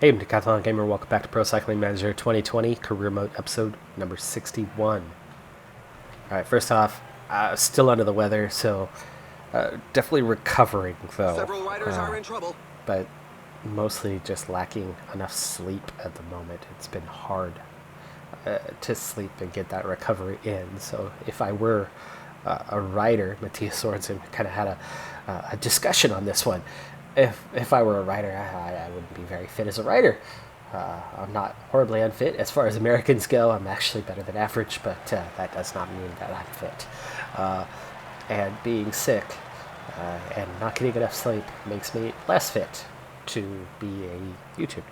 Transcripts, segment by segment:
Hey, I'm Decathlon Gamer. Welcome back to Pro Cycling Manager 2020 Career Mode episode number 61. All right, first off, still under the weather, so definitely recovering though, Several riders are in trouble. but mostly just lacking enough sleep at the moment. It's been hard to sleep and get that recovery in. So if I were a writer, Matthias Sorensen kind of had a discussion on this one. If I were a writer, I wouldn't be very fit as a writer. I'm not horribly unfit as far as Americans go. I'm actually better than average, but that does not mean that I'm fit. And being sick and not getting enough sleep makes me less fit to be a YouTuber.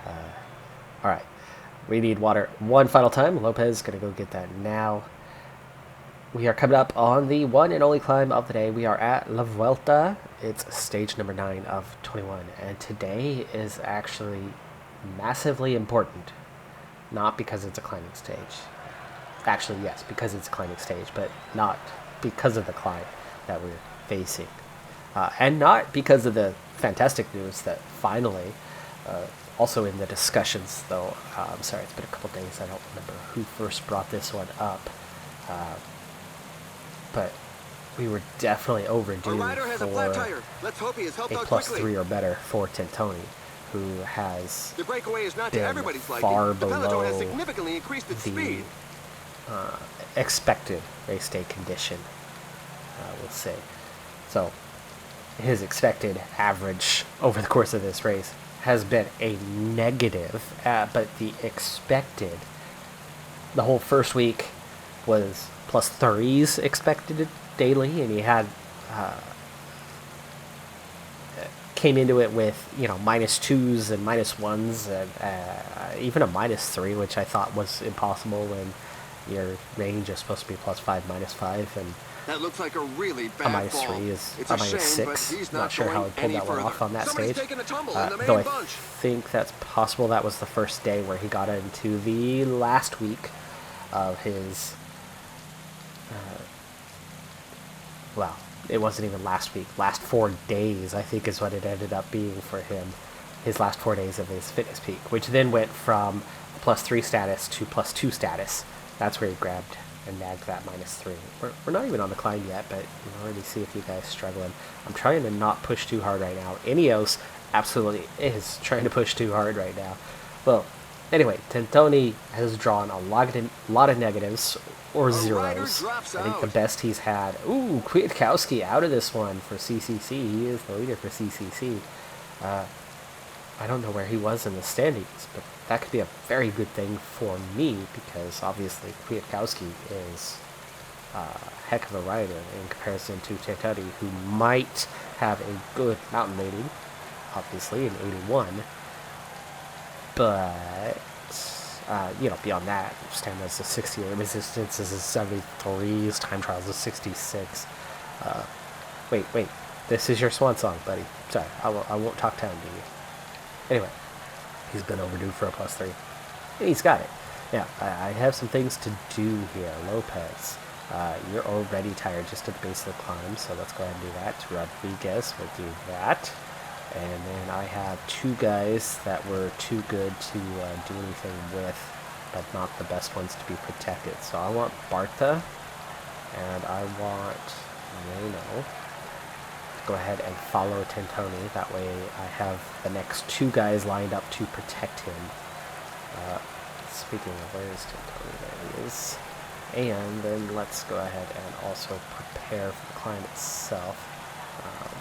All right, we need water one final time. Lopez gonna go get that now. We are coming up on the one and only climb of the day. We are at La Vuelta. It's stage number 9 of 21. And today is actually massively important. Not because it's a climbing stage. Actually, yes, because it's a climbing stage, but not because of the climb that we're facing. And not because of the fantastic news that finally, also in the discussions, though, I'm sorry, it's been a couple days, I don't remember who first brought this one up. But we were definitely overdue for a plus 3 or better for Tentoni, who has The breakaway is not to been everybody's far liking. The Peloton below has significantly increased its the speed. expected race day condition, we'll say. So his expected average over the course of this race has been a negative, but the expected, the whole first week was plus 30s expected daily, and he had came into it with minus 2s and minus 1s and even a minus 3, which I thought was impossible when your range is supposed to be plus 5, minus 5, and That looks like a really bad a minus fall. 3 is It's a a minus shame, but 6. he's Not not sure how going he pulled any that one further. off on that Somebody's stage. taking a tumble in the Though main I bunch. think that's possible. That was the first day where he got into the last week of his. Well, it wasn't even last week. Last 4 days, I think, is what it ended up being for him. His last 4 days of his fitness peak, which then went from plus 3 status to plus 2 status. That's where he grabbed and nagged that minus 3. We're not even on the climb yet, but you can already see a few guys struggling. I'm trying to not push too hard right now. Ineos absolutely is trying to push too hard right now. Well, anyway, Tentoni has drawn a lot of negatives or zeros. I think the best he's had. Ooh, Kwiatkowski out of this one for CCC. He is the leader for CCC. I don't know where he was in the standings, but that could be a very good thing for me because obviously Kwiatkowski is a heck of a rider in comparison to Tentoni, who might have a good mountain rating, obviously, in 81. But, beyond that, stamina's a 60, resistance is a 73, his time trials is 66. Wait, this is your swan song, buddy. Sorry, I won't talk down to you. Anyway, he's been overdue for a plus 3. And he's got it. Now, I have some things to do here. Lopez, you're already tired just at the base of the climb, so let's go ahead and do that. Rodriguez will do that. And then I have 2 guys that were too good to do anything with, but not the best ones to be protected. So I want Barta, and I want Reno. Go ahead and follow Tentoni. That way I have the next 2 guys lined up to protect him. Speaking of, where is Tentoni? There he is. And then let's go ahead and also prepare for the climb itself.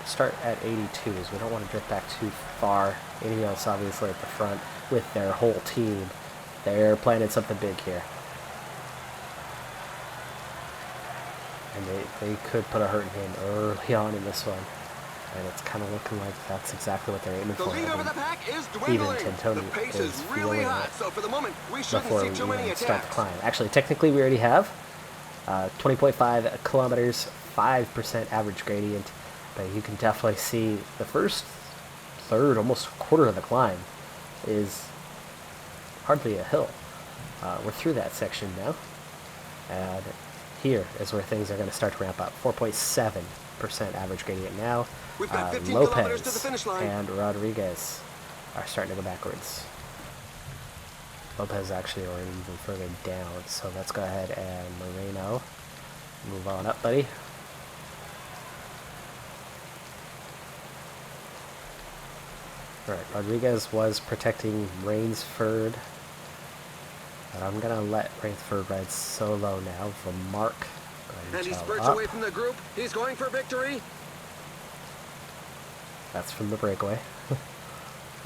Start at 82s. We don't want to drift back too far. Ineos obviously at the front with their whole team. They're planning something big here. And they could put a hurt in him early on in this one. And it's kind of looking like that's exactly what they're aiming The for. lead over the pack is Even dwindling. Tentoni The pace is is really feeling hot, it so for the moment, we shouldn't before see we too many even start the attacks. climb. Actually, technically we already have 20.5 kilometers, 5% average gradient. But you can definitely see the first third, almost a quarter of the climb is hardly a hill. We're through that section now. And here is where things are going to start to ramp up. 4.7% average gradient now. We've got 15 kilometers to the Lopez finish line. and Rodriguez are starting to go backwards. Lopez actually already even further down, so let's go ahead and Moreno, move on up, buddy. Alright, Rodriguez was protecting Rainsford, but I'm gonna let Rainsford ride solo now for Mark. And he spurts away from the group. He's going for victory. That's from the breakaway.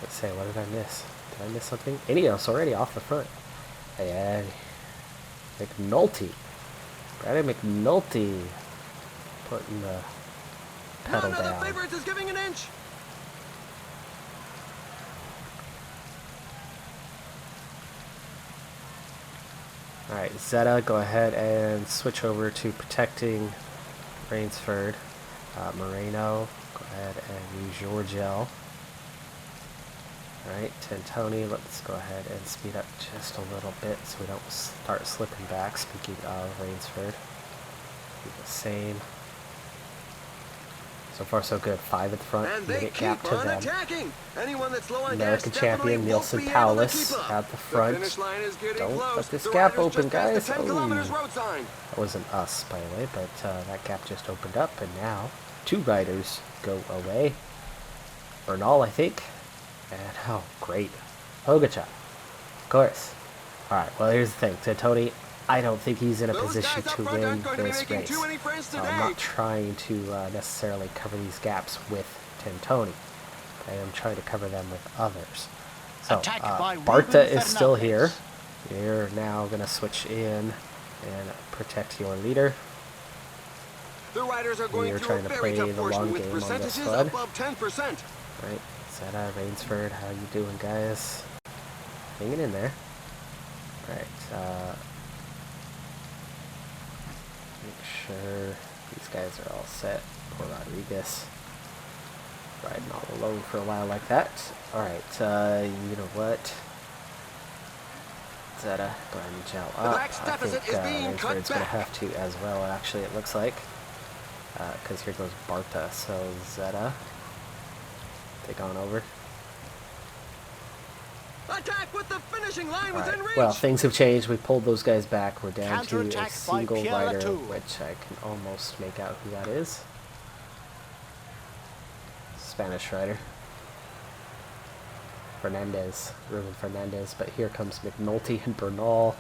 Let's say, what did I miss? Did I miss something? Ineos already off the front. And McNulty. Brandon McNulty putting the pedal None of down. the favorites is giving an inch. Alright, Zeta, go ahead and switch over to protecting Rainsford. Moreno, go ahead and use your gel. Alright, Tantoni, let's go ahead and speed up just a little bit so we don't start slipping back. Speaking of Rainsford, do the same. So far so good. 5 at the front, And they minute gap keep to on them. attacking. Anyone that's low on American gas champion definitely won't Nielsen be able to Paulus keep up. at the front. The finish line is getting Don't close. let this The gap riders open, just passed guys. the 10 kilometers road sign. That wasn't us, by the way, but that gap just opened up, and now 2 riders go away. Bernal, I think. And, oh, great. Pogacar. Of course. Alright, well, here's the thing. Tony, I don't think he's in a Those position guys up to front win aren't going to be this making race. too many friends So I'm today. not trying to necessarily cover these gaps with Tony. I am trying to cover them with others. So, Barta is still here. You're now going to switch in and protect your leader. The riders are going You're through trying a to very play tough the portion long with game on this percentages one. above 10%. Right, Zeta, Rainsford, how you doing, guys? Hanging in there. Right, make sure these guys are all set. Poor Rodriguez. Riding all alone for a while like that. Alright, you know what? Zeta, go ahead and gel up. Black's I deficit think is being cut Rainsford's going to back. have to as well, actually, it looks like. Because here goes Barta. So, Zeta, take on over. Attack with the finishing line All within right. reach. Well, things have changed. We pulled those guys back. We're down to a Counterattack by single Pierre rider, Latour. which I can almost make out who that is. Spanish rider. Fernandez, Ruben Fernandez. But here comes McNulty and Bernal.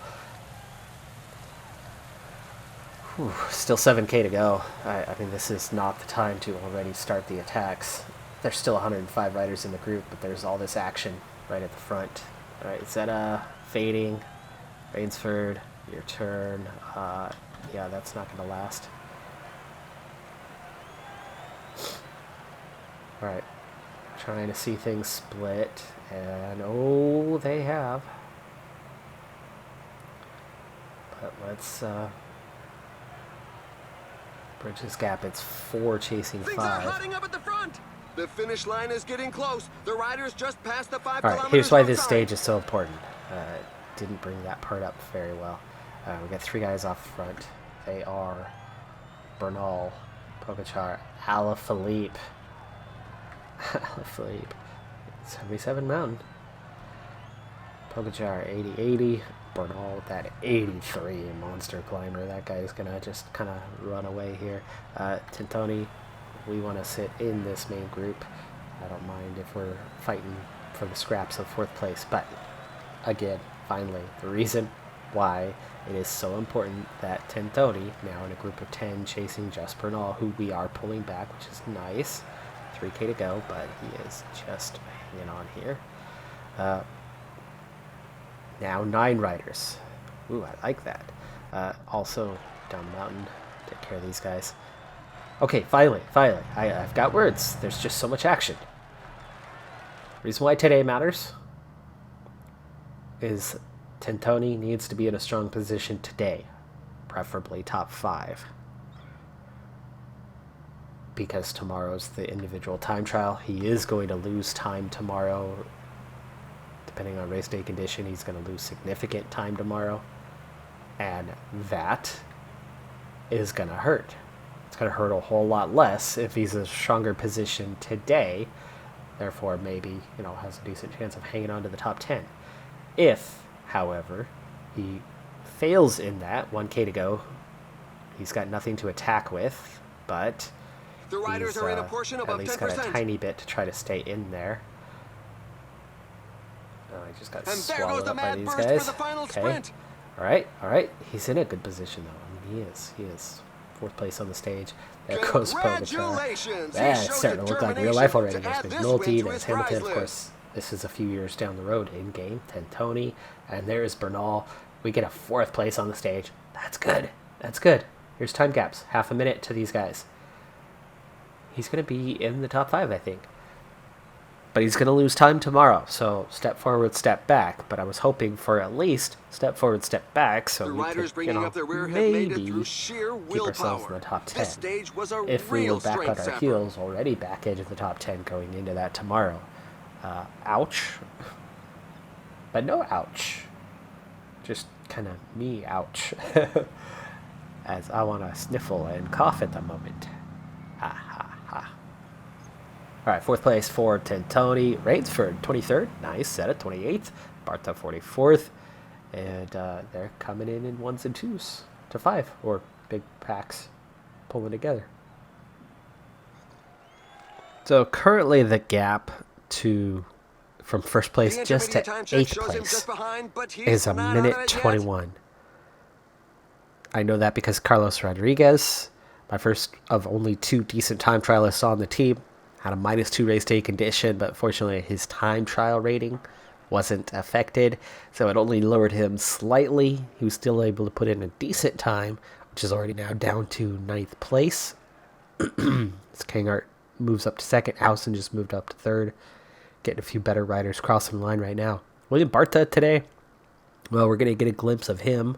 Whew, still 7K to go. I mean, this is not the time to already start the attacks. There's still 105 riders in the group, but there's all this action right at the front. All right, Zeta fading. Rainsford, your turn. Yeah, that's not going to last. All right, trying to see things split, and oh, they have. But let's bridge this gap. It's 4 chasing Things are 5. hotting up at the front. The finish line is getting close. The riders just passed the 5 All kilometers right, here's why road this sign. stage is so important. Didn't bring that part up very well. We got 3 guys off front. They are Bernal, Pogacar, Alaphilippe. Alaphilippe, 77 mountain. Pogacar 80-80. Bernal with that 83 monster climber. That guy's gonna just kind of run away here. Tintoni, we want to sit in this main group. I don't mind if we're fighting for the scraps of 4th place, but again, finally, the reason why it is so important that Tintoni, now in a group of 10 chasing just Bernal, who we are pulling back, which is nice. 3K to go, but he is just hanging on here. Now 9 riders. Ooh, I like that. Also, down the mountain, take care of these guys. Okay, finally, I've got words. There's just so much action. Reason why today matters is Tintoni needs to be in a strong position today, preferably top 5. Because tomorrow's the individual time trial. He is going to lose time tomorrow. Depending on race day condition, he's going to lose significant time tomorrow. And that is going to hurt. It's going to hurt a whole lot less if he's in a stronger position today therefore maybe, has a decent chance of hanging on to the top 10. If, however, he fails in that, 1K to go, he's got nothing to attack with, but The riders he's are in a portion at above least got a 10%. tiny bit to try to stay in there. Oh, he just got And there goes swallowed the up by mad these burst guys. for the final Okay. sprint. All right. He's in a good position, though. I mean, he is. Fourth place on the stage. There goes Pogacar. Congratulations! He That's showed starting to look like real life already. determination There's to add this win McNulty, to there's his Hamilton, prize of list. course. This is a few years down the road in game. Tentoni, and there's Bernal. We get a fourth place on the stage. That's good. That's good. Here's time gaps. Half a minute to these guys. He's going to be in the top 5, I think. But he's going to lose time tomorrow. So step forward, step back. But I was hoping for at least step forward, step back. So The we riders could, bringing up their rear have made it maybe through sheer keep ourselves in willpower. the top 10. This stage was a If we real were back on strength our sapper. heels, already back into the top 10 going into that tomorrow. Ouch. But no ouch. Just kind of me ouch. As I want to sniffle and cough at the moment. Ha ha ha. Alright, fourth place for Tentoni. Rainsford, 23rd. Nice. Set at 28th. Barta, 44th. And they're coming in ones and twos to 5. Or big packs pulling together. So currently the gap from first place The just to intermediate time check 8th shows him place just behind, but he's is a not out of minute it yet. 21. I know that because Carlos Rodriguez, my first of only 2 decent time trialists on the team, had a -2 race day condition, but fortunately his time trial rating wasn't affected, so it only lowered him slightly. He was still able to put in a decent time, which is already now down to 9th place. Kangart moves up to 2nd. Howson just moved up to 3rd. Getting a few better riders crossing the line right now. William Barta today, well, we're going to get a glimpse of him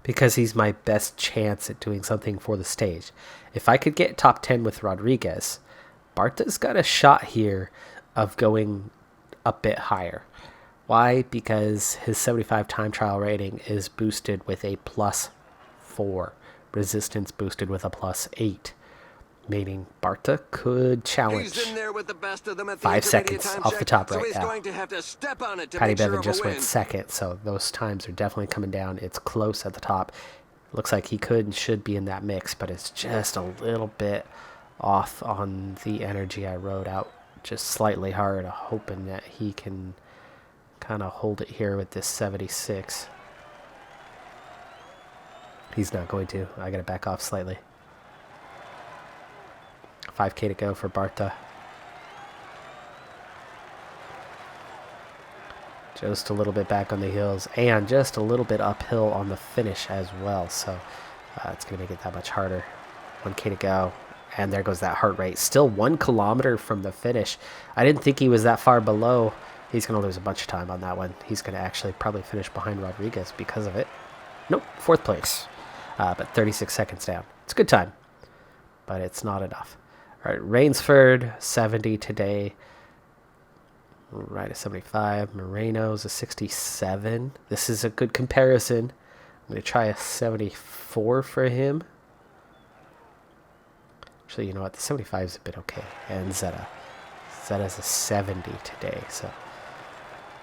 because he's my best chance at doing something for the stage. If I could get top 10 with Rodriguez, Barta's got a shot here of going a bit higher. Why? Because his 75 time trial rating is boosted with a +4. Resistance boosted with a +8. Meaning Barta could challenge. He's in there with the best of them at the 5 intermediate seconds time off check, the top so right he's now. going to have to step on it to Patty make sure Bevan of just a went win. 2nd, so those times are definitely coming down. It's close at the top. Looks like he could and should be in that mix, but it's just a little bit off on the energy I rode out. Just slightly hard, hoping that he can kind of hold it here with this 76. He's not going to. I got to back off slightly. 5K to go for Barta. Just a little bit back on the hills and just a little bit uphill on the finish as well. So it's going to make it that much harder. 1K to go. And there goes that heart rate. Still 1 kilometer from the finish. I didn't think he was that far below. He's going to lose a bunch of time on that one. He's going to actually probably finish behind Rodriguez because of it. Nope, 4th place. But 36 seconds down. It's a good time, but it's not enough. All right, Rainsford, 70 today. Right at 75. Moreno's a 67. This is a good comparison. I'm going to try a 74 for him. Actually, you know what? The 75 is a bit okay. And Zeta. Zeta's a 70 today. So,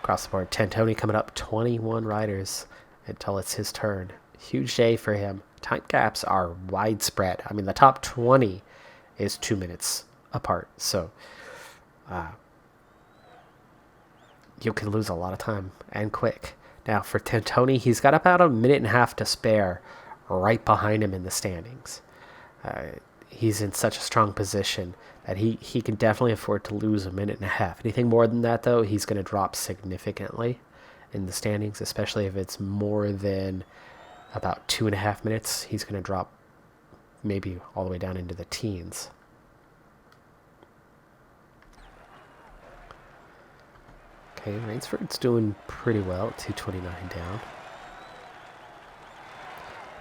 across the board. Tentoni coming up. 21 riders until it's his turn. Huge day for him. Time gaps are widespread. I mean, the top 20 is 2 minutes apart. So, you can lose a lot of time and quick. Now, for Tentoni, he's got about a minute and a half to spare right behind him in the standings. He's in such a strong position that he can definitely afford to lose a minute and a half. Anything more than that, though, he's going to drop significantly in the standings, especially if it's more than about 2.5 minutes. He's going to drop maybe all the way down into the teens. Okay, Rainsford's doing pretty well at 229 down.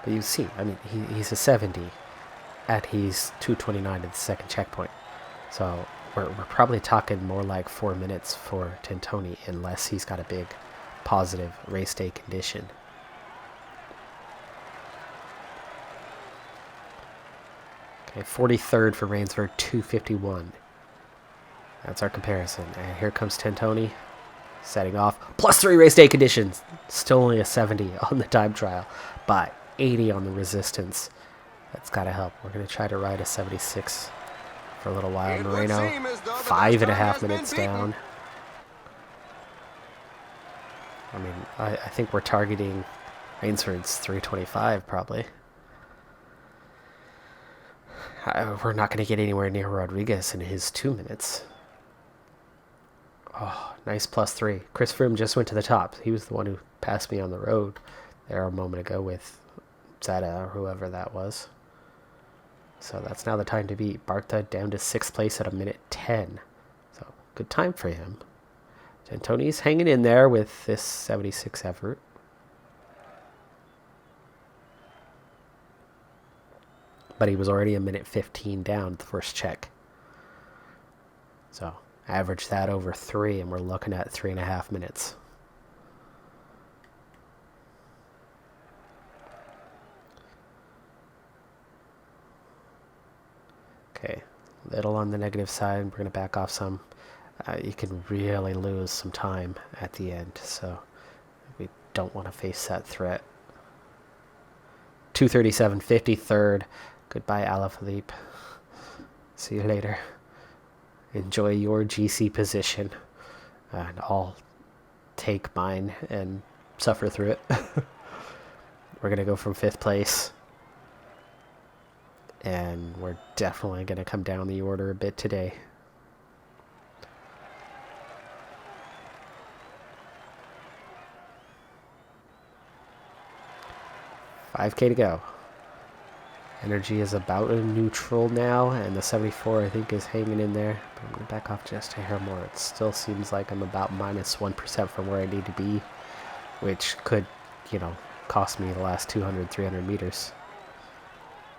But you see, I mean, he's a 70 at he's 229 at the second checkpoint. So we're probably talking more like 4 minutes for Tentoni unless he's got a big positive race day condition. Okay, 43rd for Rainsford, 251. That's our comparison. And here comes Tentoni setting off. +3 race day conditions. Still only a 70 on the time trial, but 80 on the resistance. That's got to help. We're going to try to ride a 76 for a little while. Moreno, 5.5 minutes down. I mean, I think we're targeting Rainsford's 325 probably. We're not going to get anywhere near Rodriguez in his 2 minutes. Oh, nice +3. Chris Froome just went to the top. He was the one who passed me on the road there a moment ago with Zeta or whoever that was. So that's now the time to beat. Barta down to 6th place at 1:10. So good time for him. Tentoni's hanging in there with this 76 effort. But he was already 1:15 down the first check. So average that over 3 and we're looking at 3.5 minutes. Okay, little on the negative side. We're going to back off some. You can really lose some time at the end, so we don't want to face that threat. 2:37.50, third. Goodbye, Alaphilippe. See you later. Enjoy your GC position, and I'll take mine and suffer through it. We're going to go from 5th place. And we're definitely going to come down the order a bit today. $5K to go. Energy is about a neutral now, and the 74 I think is hanging in there. But I'm going to back off just a hair more. It still seems like I'm about -1% from where I need to be, which could, cost me the last 200, 300 meters.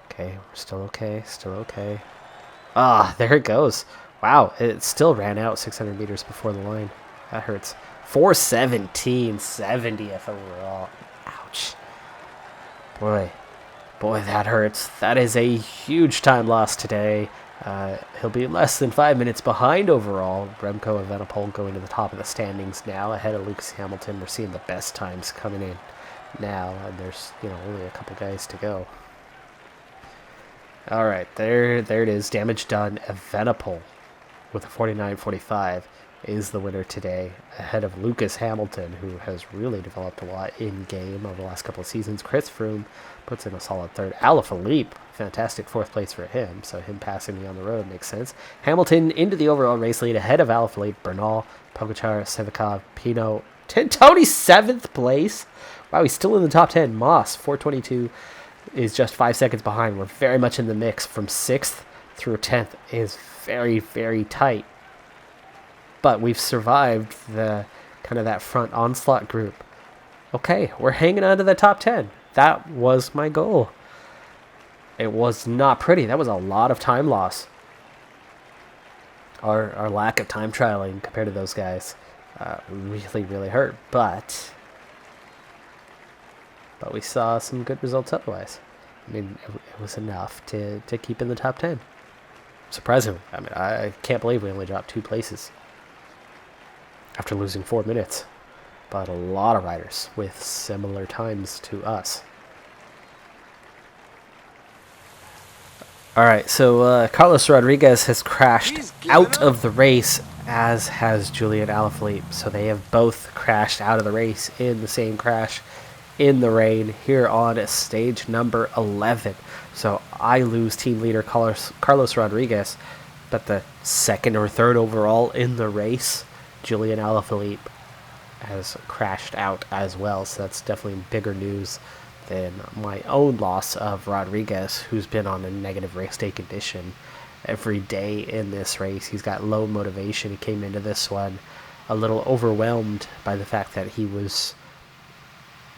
Okay, we're still okay, still okay. Ah, there it goes. Wow, it still ran out 600 meters before the line. That hurts. 4:17, 70th overall. Ouch. Boy, that hurts. That is a huge time loss today. He'll be less than 5 minutes behind overall. Remco and Evenepoel going to the top of the standings now, ahead of Lewis Hamilton. We're seeing the best times coming in now, and there's only a couple guys to go. All right, there it is. Damage done. Evenepoel with a 49.45 is the winner today, ahead of Lewis Hamilton, who has really developed a lot in game over the last couple of seasons. Chris Froome puts in a solid third. Alaphilippe, fantastic 4th place for him, so him passing me on the road makes sense. Hamilton into the overall race lead, ahead of Alaphilippe, Bernal, Pogacar, Sevikov, Pinot, Tentoni 7th place. Wow, he's still in the top 10. Moss 4:22. Is just 5 seconds behind. We're very much in the mix. From 6th through 10th is very, very tight. But we've survived the kind of that front onslaught group. Okay, we're hanging on to the top 10. That was my goal. It was not pretty. That was a lot of time loss. Our lack of time trialing compared to those guys really, really hurt. But we saw some good results otherwise. I mean, it was enough to keep in the top 10. Surprisingly. I mean, I can't believe we only dropped 2 places after losing 4 minutes. But a lot of riders with similar times to us. All right, so Carlos Rodriguez has crashed out of the race, as has Julian Alaphilippe. So they have both crashed out of the race in the same crash in the rain here on stage number 11. So I lose team leader Carlos Rodriguez, but the 2nd or 3rd overall in the race, Julian Alaphilippe, has crashed out as well. So that's definitely bigger news than my own loss of Rodriguez, who's been on a negative race day condition every day in this race. He's got low motivation. He came into this one a little overwhelmed by the fact that he was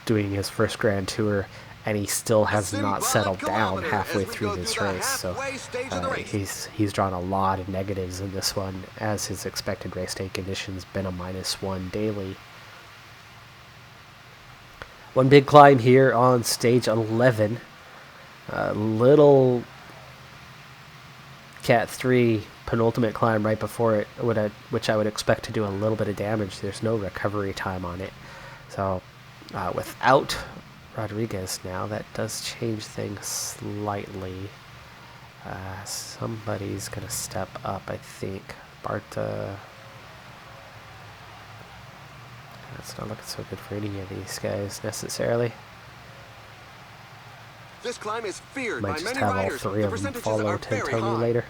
doing his first Grand Tour, and he still has not settled down halfway through this race. So he's drawn a lot of negatives in this one, as his expected race day conditions been a -1 daily. One big climb here on stage 11. Little Cat 3 penultimate climb right before it, which I would expect to do a little bit of damage, there's no recovery time on it. So without Rodriguez now, that does change things slightly. Somebody's going to step up, I think. Barta. It's not looking so good for any of these guys necessarily. This climb is feared Might by just many have all riders. three The of them percentages follow are very Tony high. later.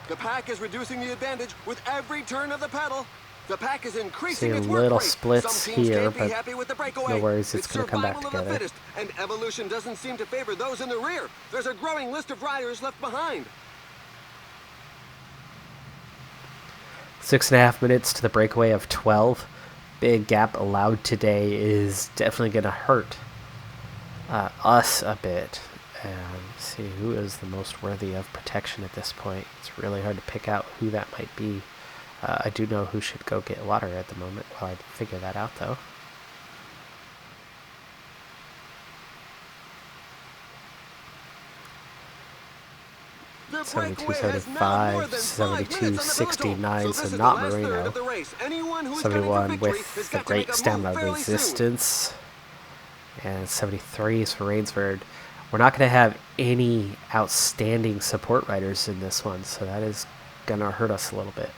The pack is reducing the advantage with every turn of the pedal. The pack is increasing See its little work rate. splits Some teams here, can't be but happy with the breakaway. no worries, it's going to come back survival of the together. fittest, and evolution doesn't seem to favor those in the rear. There's a growing list of riders left behind. 6.5 minutes to the breakaway of 12. Big gap allowed today is definitely going to hurt us a bit. And see who is the most worthy of protection at this point. It's really hard to pick out who that might be. I do know who should go get water at the moment while I figure that out, though. The 72.75, 72.69, so not Marino. 71 with the great stamina resistance. And 73 is for Rainsford. We're not going to have any outstanding support riders in this one, so that is going to hurt us a little bit.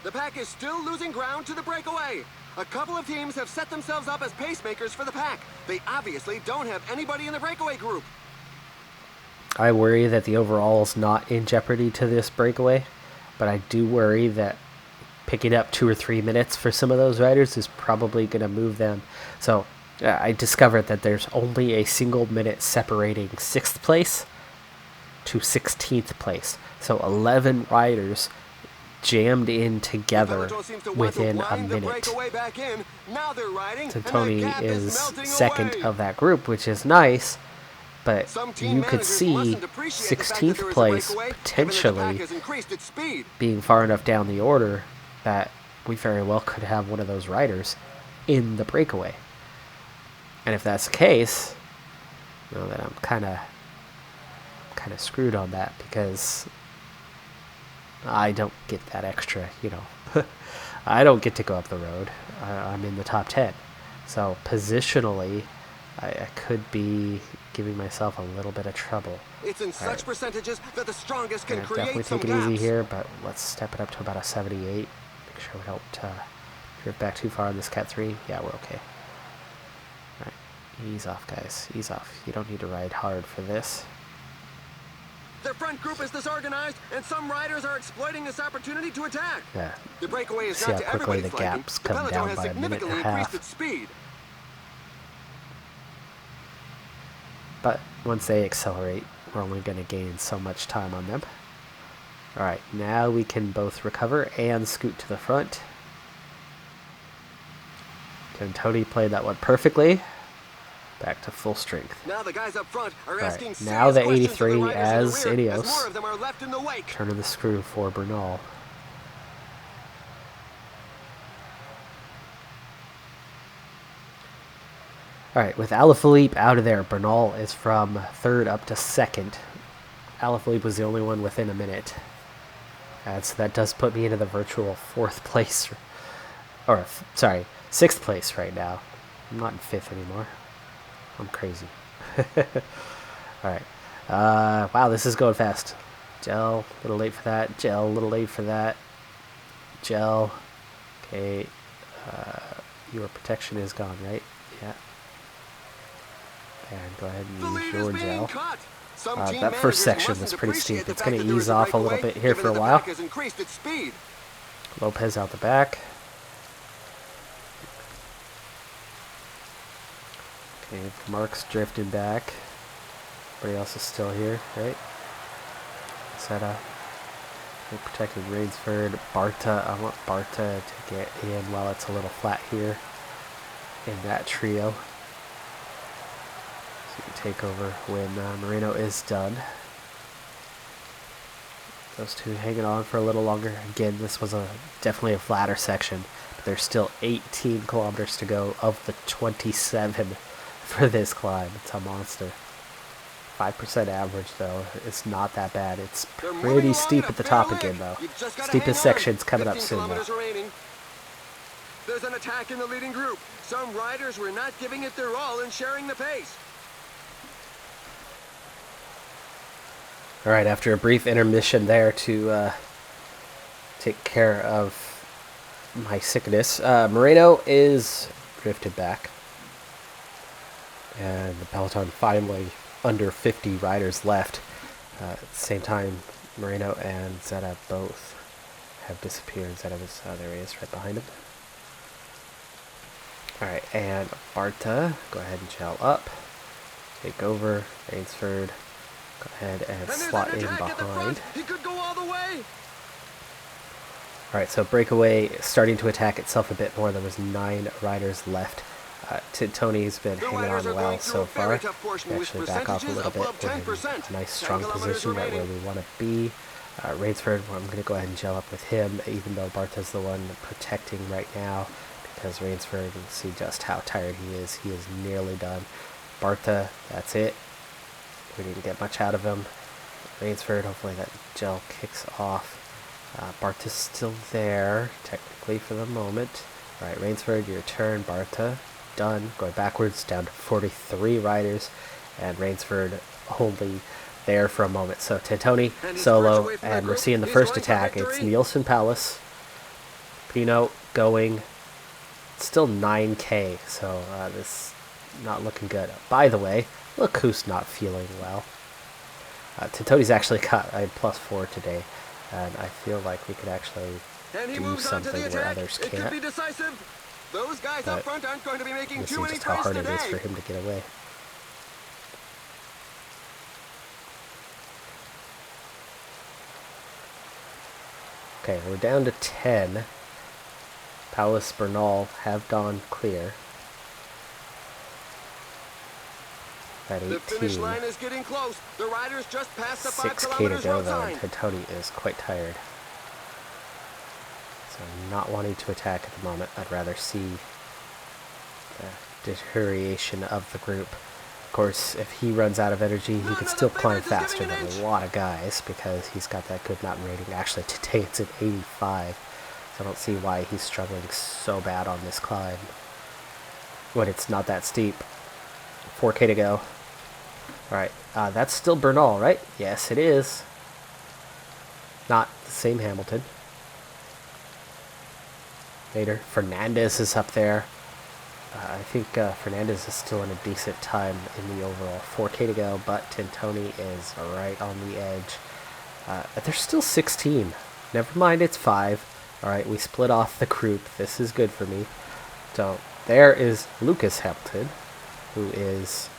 The pack is still losing ground to the breakaway. A couple of teams have set themselves up as pacemakers for the pack. They obviously don't have anybody in the breakaway group. I worry that the overall is not in jeopardy to this breakaway, but I do worry that picking up 2 or 3 minutes for some of those riders is probably going to move them. So I discovered that there's only a single minute separating 6th place to 16th place. So 11 riders jammed in together within a minute. So Tony is second of that group, which is nice. But you could see 16th place potentially being far enough down the order that we very well could have one of those riders in the breakaway. And if that's the case, you know, then I'm kind of screwed on that, because I don't get that extra, you know. I don't get to go up the road. I'm in the top 10. So positionally, I could be giving myself a little bit of trouble. It's in such percentages that the strongest can create definitely some take it easy gaps. here, but let's step it up to about a 78. Make sure we don't drift back too far on this Cat 3. Yeah, we're okay. Alright, ease off, guys. Ease off. You don't need to ride hard for this. Their front group is disorganized, and some riders are exploiting this opportunity to attack. Yeah. The breakaway is See not how to quickly everybody's the liking. gaps The come Peloton down has by a minute and a significantly half. increased its speed. But once they accelerate, we're only going to gain so much time on them. Alright, now we can both recover and scoot to the front. And Tony played that one perfectly. Back to full strength. Now the guys up front are asking now the serious questions of 83 riders in as the rear, as Ineos. more of them are left in the wake. Turning the screw for Bernal. Alright, with Alaphilippe out of there, Bernal is from 3rd up to 2nd. Alaphilippe was the only one within a minute. And so that does put me into the virtual 4th place. Or, sorry, 6th place right now. I'm not in 5th anymore. I'm crazy. Alright. Wow, this is going fast. Gel, a little late for that. Gel, a little late for that. Gel. Okay. Your protection is gone, right? Yeah. And go ahead and use your gel. That first section was pretty steep. It's going to ease off a little bit here for a while. Lopez out the back. Okay, Mark's drifting back. Everybody else is still here, right? Seta. Protected Rainsford. Barta. I want Barta to get in while it's a little flat here in that trio. So you can take over when Marino is done. Those two hanging on for a little longer. Again, this was definitely a flatter section, but there's still 18 kilometers to go of the 27 for this climb. It's a monster. 5% average, though. It's not that bad. It's pretty steep at the top again, though. Steepest section's coming up soon, though. There's an attack in the leading group. Some riders were not giving it their all and sharing the pace. All right, after a brief intermission there to take care of my sickness, Moreno is drifted back. And the Peloton finally under 50 riders left. At the same time, Moreno and Zeta both have disappeared. Zeta was, there he is, right behind him. All right, and Barta, go ahead and gel up. Take over, Rainsford. Go ahead and slot in behind. He could go all the way. Alright, so breakaway starting to attack itself a bit more. There was 9 riders left. Tony's been hanging on well so far. Actually back off a little bit. We're in a nice strong position right where we want to be. Rainsford, I'm going to go ahead and gel up with him, even though Barta's the one protecting right now, because Rainsford, you can see just how tired he is. He is nearly done. Barta, that's it. We didn't get much out of him. Rainsford, hopefully that gel kicks off. Barta's still there, technically, for the moment. Alright, Rainsford, your turn. Barta, done. Going backwards, down to 43 riders. And Rainsford only there for a moment. So Tentoni, solo, and we're seeing the first attack. It's Nielsen Palace. Pino going. Still 9K, so this not looking good. By the way, look who's not feeling well. Tentoni's actually got a +4 today, and I feel like we could actually do something where others can't. Could be decisive. Those guys up front aren't going to be making too many just how hard today. it is for him to get away. Okay, we're down to 10. Palace, Bernal have gone clear. At 18. The finish line is getting close. The riders just passed the 5 6K to kilometers go road though, sign. and Tentoni is quite tired. So I'm not wanting to attack at the moment. I'd rather see the deterioration of the group. Of course, if he runs out of energy, he could still climb faster than a lot of guys because he's got that good mountain rating. Actually, today it's at 85. So I don't see why he's struggling so bad on this climb when it's not that steep. 4K to go. Alright, that's still Bernal, right? Yes, it is. Not the same Hamilton. Later, Fernandez is up there. I think Fernandez is still in a decent time in the overall. 4K to go, but Tentoni is right on the edge. There's still 16. Never mind, it's 5. Alright, we split off the group. This is good for me. So, there is Lucas Hamilton, who is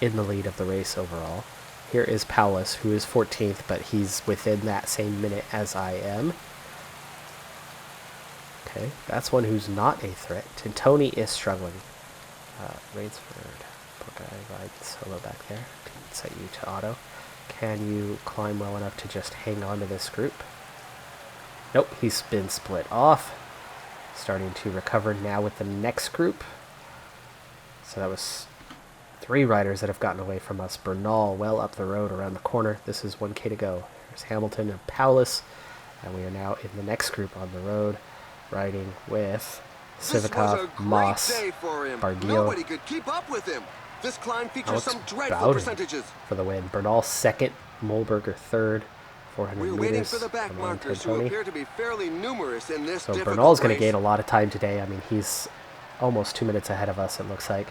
in the lead of the race overall. Here is Paulus, who is 14th, but he's within that same minute as I am. Okay, that's one who's not a threat. Tentoni is struggling. Rainsford, poor guy, ride solo back there. Set you to auto. Can you climb well enough to just hang on to this group? Nope, he's been split off. Starting to recover now with the next group. So that was 3 riders that have gotten away from us. Bernal well up the road around the corner. This is 1K to go. There's Hamilton and Paulus. And we are now in the next group on the road, riding with Sivakov, Moss, Barguil. Nobody could keep up with him. This climb features some dreadful percentages. For the win. Bernal second, Mollberger third. 400 We're meters. waiting for the back markers who appear to be fairly numerous in this so difficult Bernal's going to race. gain a lot of time today. I mean, he's almost 2 minutes ahead of us, it looks like.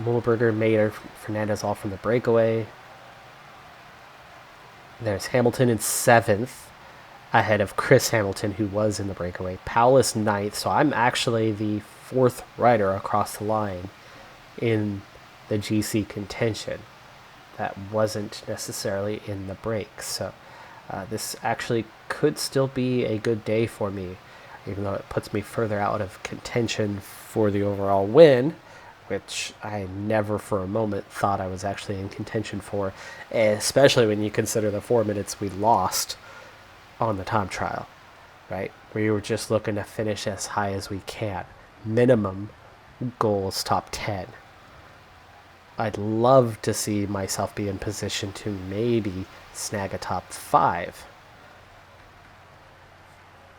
Mollberger, Mayer, Fernandez all from the breakaway. There's Hamilton in 7th, ahead of Chris Hamilton, who was in the breakaway. Paulus 9th, so I'm actually the 4th rider across the line in the GC contention. That wasn't necessarily in the break. So this actually could still be a good day for me, even though it puts me further out of contention for the overall win, which I never for a moment thought I was actually in contention for, especially when you consider the 4 minutes we lost on the time trial, right? We were just looking to finish as high as we can. Minimum goal is top 10. I'd love to see myself be in position to maybe snag a top 5.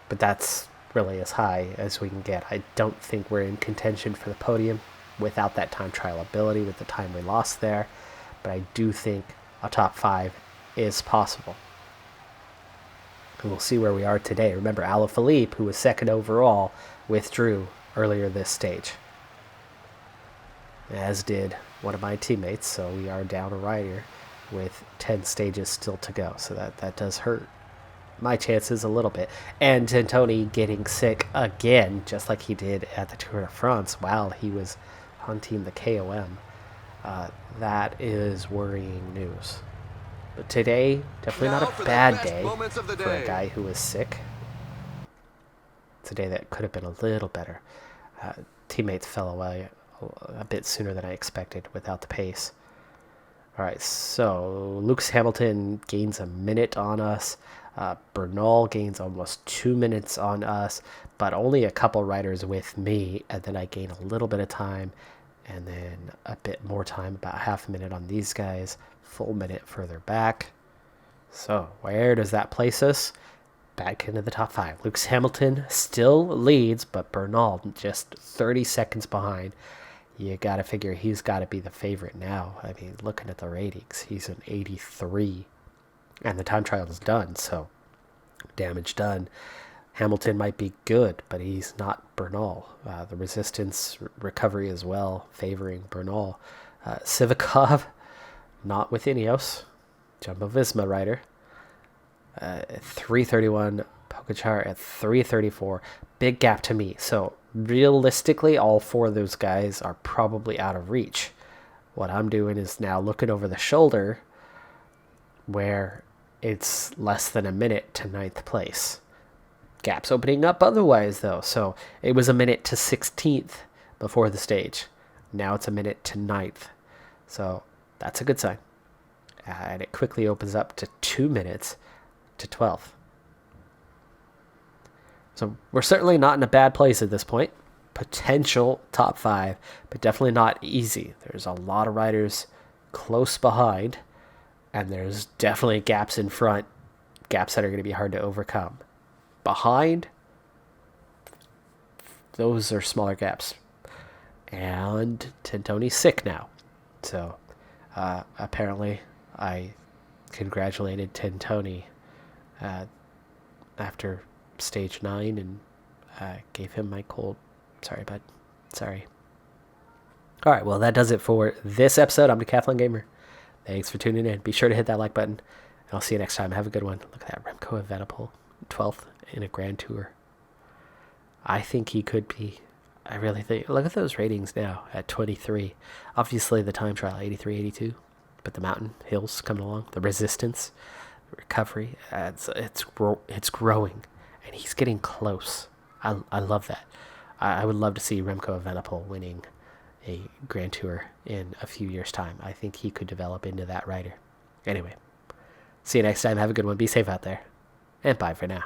But that's really as high as we can get. I don't think we're in contention for the podium without that time trial ability, with the time we lost there. But I do think a top 5 is possible. And we'll see where we are today. Remember, Alaphilippe, who was second overall, withdrew earlier this stage, as did one of my teammates. So we are down a rider with 10 stages still to go. So that does hurt my chances a little bit. And Tintoni getting sick again, just like he did at the Tour de France while he was hunting the KOM. That is worrying news. But today, definitely not a bad day for a guy who was sick. It's a day that could have been a little better. Teammates fell away a bit sooner than I expected without the pace. All right, so Lewis Hamilton gains a minute on us. Bernal gains almost 2 minutes on us, but only a couple riders with me, and then I gain a little bit of time, and then a bit more time, about half a minute on these guys, full minute further back. So where does that place us? Back into the top 5. Lewis Hamilton still leads, but Bernal just 30 seconds behind. You got to figure he's got to be the favorite now. I mean, looking at the ratings, he's an 83. And the time trial is done, so damage done. Hamilton might be good, but he's not Bernal. The resistance recovery as well, favoring Bernal. Sivakov, not with Ineos. Jumbo-Visma rider. At 3:31, Pogacar at 3:34. Big gap to me. So realistically, all 4 of those guys are probably out of reach. What I'm doing is now looking over the shoulder where it's less than a minute to 9th place. Gap's opening up otherwise, though. So it was a minute to 16th before the stage. Now it's a minute to 9th. So that's a good sign. And it quickly opens up to 2 minutes to 12th. So we're certainly not in a bad place at this point. Potential top 5, but definitely not easy. There's a lot of riders close behind, and there's definitely gaps in front, gaps that are going to be hard to overcome. Behind, those are smaller gaps. And Tintoni's sick now. So apparently I congratulated Tintoni after stage 9 and gave him my cold. Sorry, bud. Sorry. All right, well, that does it for this episode. I'm Decathlon Gamer. Thanks for tuning in. Be sure to hit that like button, and I'll see you next time. Have a good one. Look at that, Remco Evenepoel, 12th in a Grand Tour. I think he could be. I really think. Look at those ratings now at 23. Obviously, the time trial, 83, 82. But the mountain hills coming along, the resistance, the recovery, it's growing, and he's getting close. I love that. I would love to see Remco Evenepoel winning a Grand Tour in a few years' time. I think he could develop into that rider. Anyway, see you next time. Have a good one. Be safe out there. And bye for now.